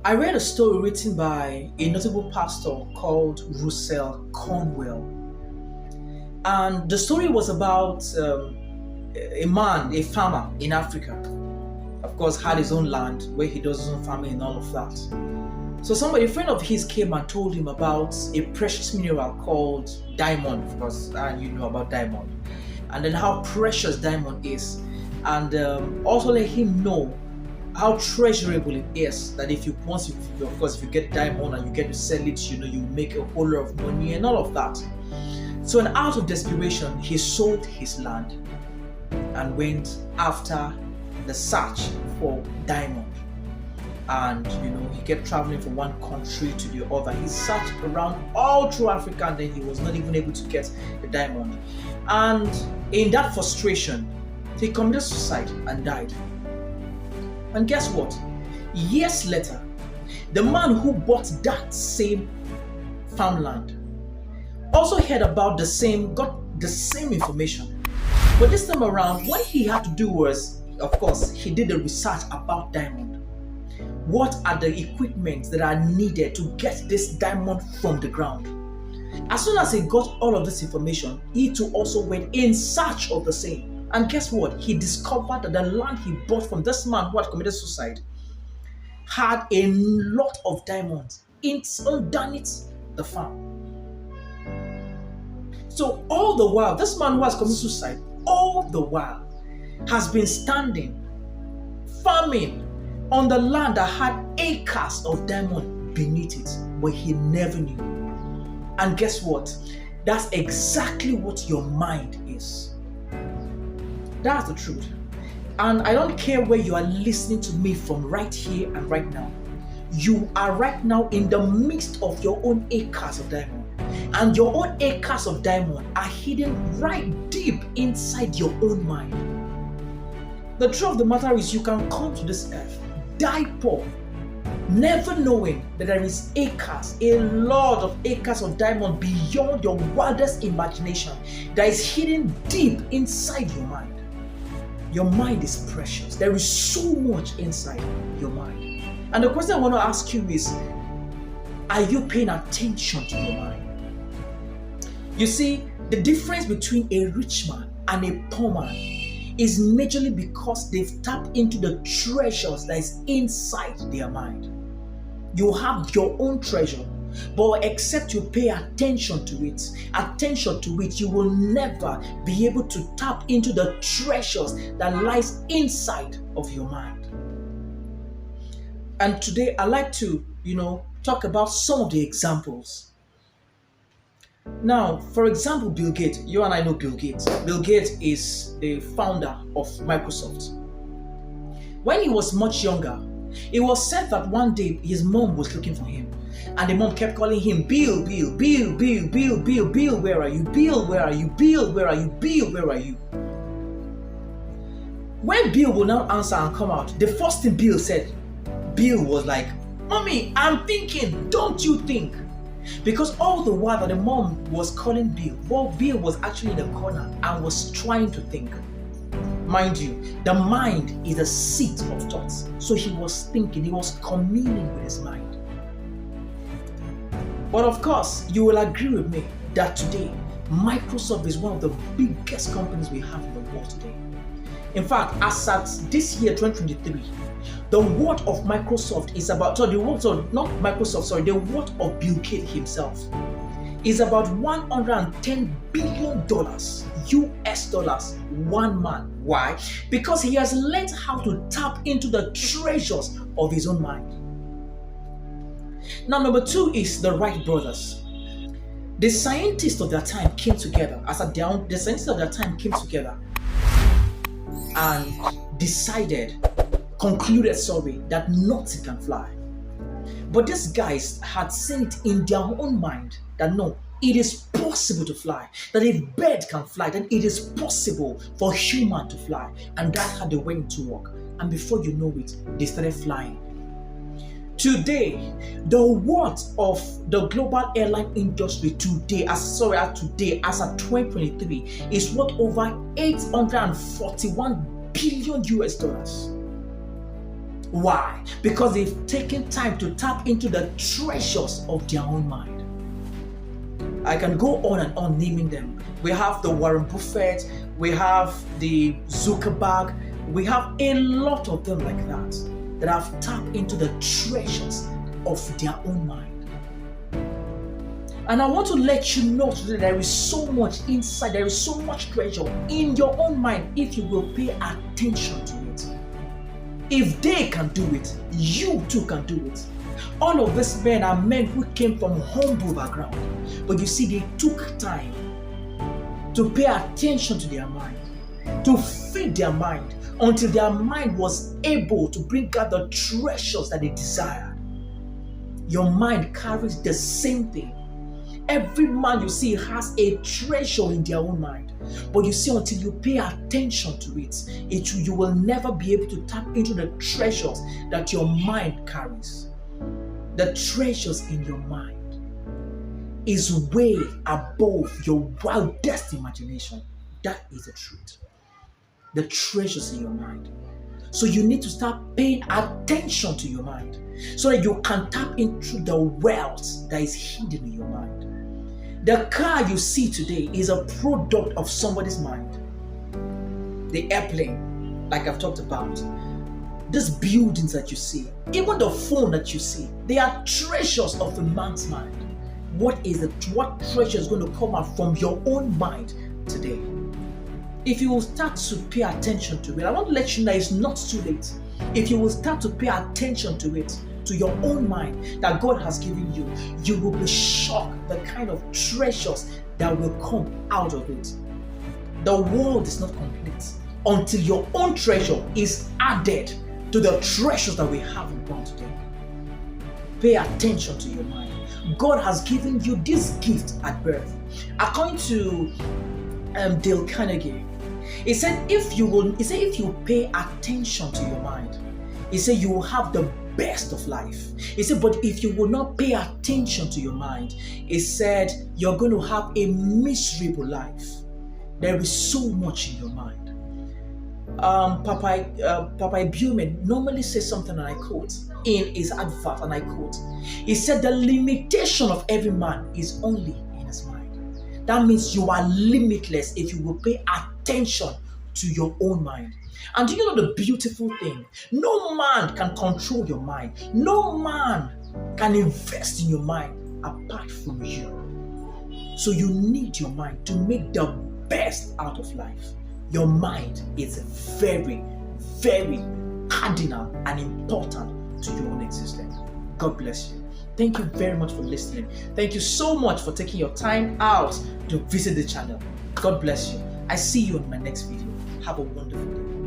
I read a story written by a notable pastor called Russell Cornwell. And the story was about a man, a farmer in Africa. Of course, had his own land where he does his own farming and all of that. So a friend of his came and told him about a precious mineral called diamond, of course, and you know about diamond. And then how precious diamond is. And also let him know how treasurable it is, that if you get diamond and you get to sell it, you make a whole lot of money and all of that. So and out of desperation, he sold his land and went after the search for diamond. And he kept traveling from one country to the other. He searched around all through Africa, and then he was not even able to get the diamond. And in that frustration, he committed suicide and died. And guess what? Years later, the man who bought that same farmland also heard about got the same information. But this time around, what he had to do was, of course, he did the research about diamond. What are the equipment that are needed to get this diamond from the ground? As soon as he got all of this information, he too also went in search of the same. And guess what? He discovered that the land he bought from this man who had committed suicide had a lot of diamonds underneath the farm. So all the while, this man who has committed suicide, all the while, has been standing, farming on the land that had acres of diamond beneath it, but he never knew. And guess what? That's exactly what your mind is. That's the truth. And I don't care where you are listening to me from right here and right now. You are right now in the midst of your own acres of diamond. And your own acres of diamond are hidden right deep inside your own mind. The truth of the matter is you can come to this earth, die poor, never knowing that there is a lot of acres of diamond beyond your wildest imagination that is hidden deep inside your mind. Your mind is precious. There is so much inside your mind. And the question I want to ask you is, are you paying attention to your mind? You see, the difference between a rich man and a poor man is majorly because they've tapped into the treasures that is inside their mind. You have your own treasure, but except you pay attention to it, you will never be able to tap into the treasures that lies inside of your mind. And today I like to, talk about some of the examples. Now, for example, Bill Gates. You and I know Bill Gates. Bill Gates is the founder of Microsoft. When he was much younger, it was said that one day his mom was looking for him. And the mom kept calling him, Bill, Bill, Bill, Bill, Bill, Bill, Bill, where are you? Bill, where are you? Bill, where are you? Bill, where are you? When Bill will now answer and come out, the first thing Bill said, Bill was like, Mommy, I'm thinking, don't you think? Because all the while that the mom was calling Bill, Bill was actually in the corner and was trying to think. Mind you, the mind is a seat of thoughts. So he was thinking, he was communing with his mind. But of course, you will agree with me that today, Microsoft is one of the biggest companies we have in the world today. In fact, as at this year, 2023, the worth of Microsoft is about, the worth of Bill Gates himself is about $110 billion US dollars, one man. Why? Because he has learned how to tap into the treasures of his own mind. Now, number two is the Wright brothers. The scientists of their time came together, and concluded that nothing can fly. But these guys had seen it in their own mind that no, it is possible to fly. That if bird can fly, then it is possible for human to fly. And that's how they went to work. And before you know it, they started flying. Today, the worth of the global airline industry as of 2023, is worth over $841 billion US dollars. Why? Because they've taken time to tap into the treasures of their own mind. I can go on and on naming them. We have the Warren Buffett, we have the Zuckerberg, we have a lot of them like that have tapped into the treasures of their own mind. And I want to let you know today there is so much inside, there is so much treasure in your own mind if you will pay attention to it. If they can do it, you too can do it. All of these men are men who came from humble background, but you see, they took time to pay attention to their mind, to feed their mind until their mind was able to bring out the treasures that they desired. Your mind carries the same thing. Every man you see has a treasure in their own mind, but you see, until you pay attention to it, you will never be able to tap into the treasures that your mind carries. The treasures in your mind is way above your wildest imagination. That is the truth. The treasures in your mind. So you need to start paying attention to your mind so that you can tap into the wealth that is hidden in your mind. The car you see today is a product of somebody's mind. The airplane, like I've talked about, these buildings that you see, even the phone that you see, they are treasures of a man's mind. What treasure is going to come out from your own mind today? If you will start to pay attention to it, I want to let you know it's not too late. If you will start to pay attention to it, to your own mind that God has given you, you will be shocked the kind of treasures that will come out of it. The world is not complete until your own treasure is added to the treasures that we have in God today. Pay attention to your mind. God has given you this gift at birth. According to Dale Carnegie, he said if you pay attention to your mind, he said you will have the best of life. He said, but if you will not pay attention to your mind, he said you're going to have a miserable life. There is so much in your mind. Papa Buman normally says something, and I quote, in his advert, and I quote, he said the limitation of every man is only in his mind. That means you are limitless if you will pay attention to your own mind. And do you know the beautiful thing? No man can control your mind. No man can invest in your mind apart from you. So you need your mind to make the best out of life. Your mind is very, very cardinal and important to your own existence. God bless you. Thank you very much for listening. Thank you so much for taking your time out to visit the channel. God bless you. I see you in my next video. Have a wonderful day.